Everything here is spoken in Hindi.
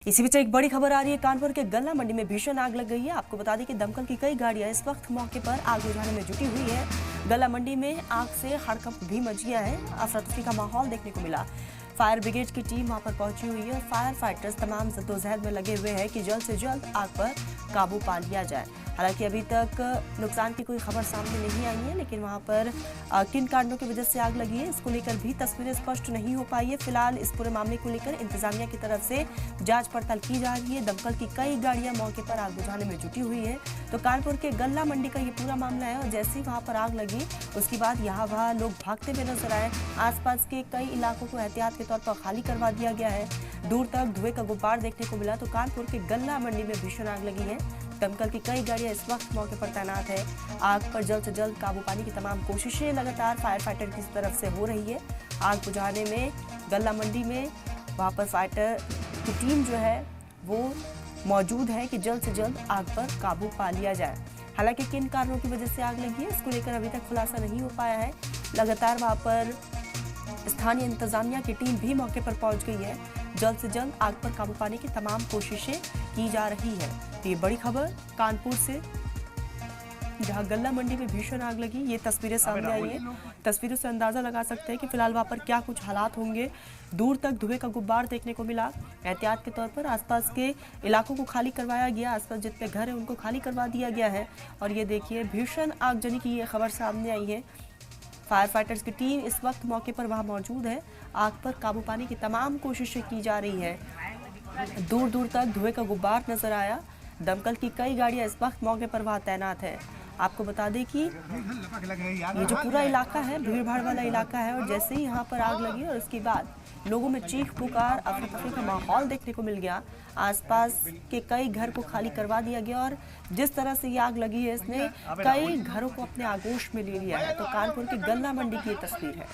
इसी बीच एक बड़ी खबर आ रही है। कानपुर के गल्ला मंडी में भीषण आग लग गई है। आपको बता दें कि दमकल की कई गाड़ियां इस वक्त मौके पर आग बुझाने में जुटी हुई है। गल्ला मंडी में आग से हड़कंप भी मच गया है। अफरा तफरी का माहौल देखने को मिला। फायर ब्रिगेड की टीम वहां पर पहुंची हुई है। फायर फाइटर्स तमाम जद्दोजहद में लगे हुए हैं कि जल्द से जल्द आग पर काबू पा लिया जाए। हालांकि अभी तक नुकसान की कोई खबर सामने नहीं आई है, लेकिन वहां पर किन कारणों की वजह से आग लगी है इसको लेकर भी तस्वीरें स्पष्ट नहीं हो पाई है। फिलहाल इस पूरे मामले को लेकर इंतजामिया की तरफ से जांच पड़ताल की जा रही है। दमकल की कई गाड़ियां मौके पर आग बुझाने में जुटी हुई है। तो कानपुर के गल्ला मंडी का ये पूरा मामला है और जैसे ही वहां पर आग लगी उसके बाद यहाँ वहाँ लोग भागते हुए नजर आए। आसपास के कई इलाकों को एहतियात के तौर पर खाली करवा दिया गया है। दूर तक धुएं का गुब्बार देखने को मिला। तो कानपुर के गल्ला मंडी में भीषण आग लगी है। दमकल की कई गाड़ियां इस वक्त मौके पर तैनात है। आग पर जल्द से जल्द काबू पाने की तमाम कोशिशें लगातार फायर फाइटर की तरफ से हो रही है। आग बुझाने में गल्ला मंडी में वहां पर फाइटर की टीम जो है वो मौजूद है कि जल्द से जल्द आग पर काबू पा लिया जाए। हालांकि किन कारणों की वजह से आग लगी है इसको लेकर अभी तक खुलासा नहीं हो पाया है। लगातार वहां पर स्थानीय इंतजामिया की टीम भी मौके पर पहुंच गई है। जल्द से जल्द आग पर काबू पाने की तमाम कोशिशें की जा रही है। ये बड़ी खबर कानपुर से, जहां गल्ला मंडी में भीषण आग लगी। ये तस्वीरें सामने आई हैं। तस्वीरों से अंदाजा लगा सकते हैं कि फिलहाल वहां पर क्या कुछ हालात होंगे। दूर तक धुएं का गुब्बार देखने को मिला। एहतियात के तौर पर आसपास के इलाकों को खाली करवाया गया। आसपास जितने घर हैं उनको खाली करवा दिया गया है। और ये देखिए भीषण आगजनी की ये खबर सामने आई है। फायर फाइटर्स की टीम इस वक्त मौके पर वहां मौजूद है। आग पर काबू पाने की तमाम कोशिशें की जा रही है। दूर दूर तक धुएं का गुब्बार नजर आया। दमकल की कई गाड़ियां इस वक्त मौके पर वहां तैनात है। आपको बता दें कि ये जो पूरा इलाका है भीड़ भाड़ वाला इलाका है और जैसे ही यहाँ पर आग लगी और उसके बाद लोगों में चीख पुकार अफरा तफरी का माहौल देखने को मिल गया। आसपास के कई घर को खाली करवा दिया गया और जिस तरह से ये आग लगी है इसने कई घरों को अपने आगोश में ले लिया है। तो कानपुर की गल्ला मंडी की ये तस्वीर है।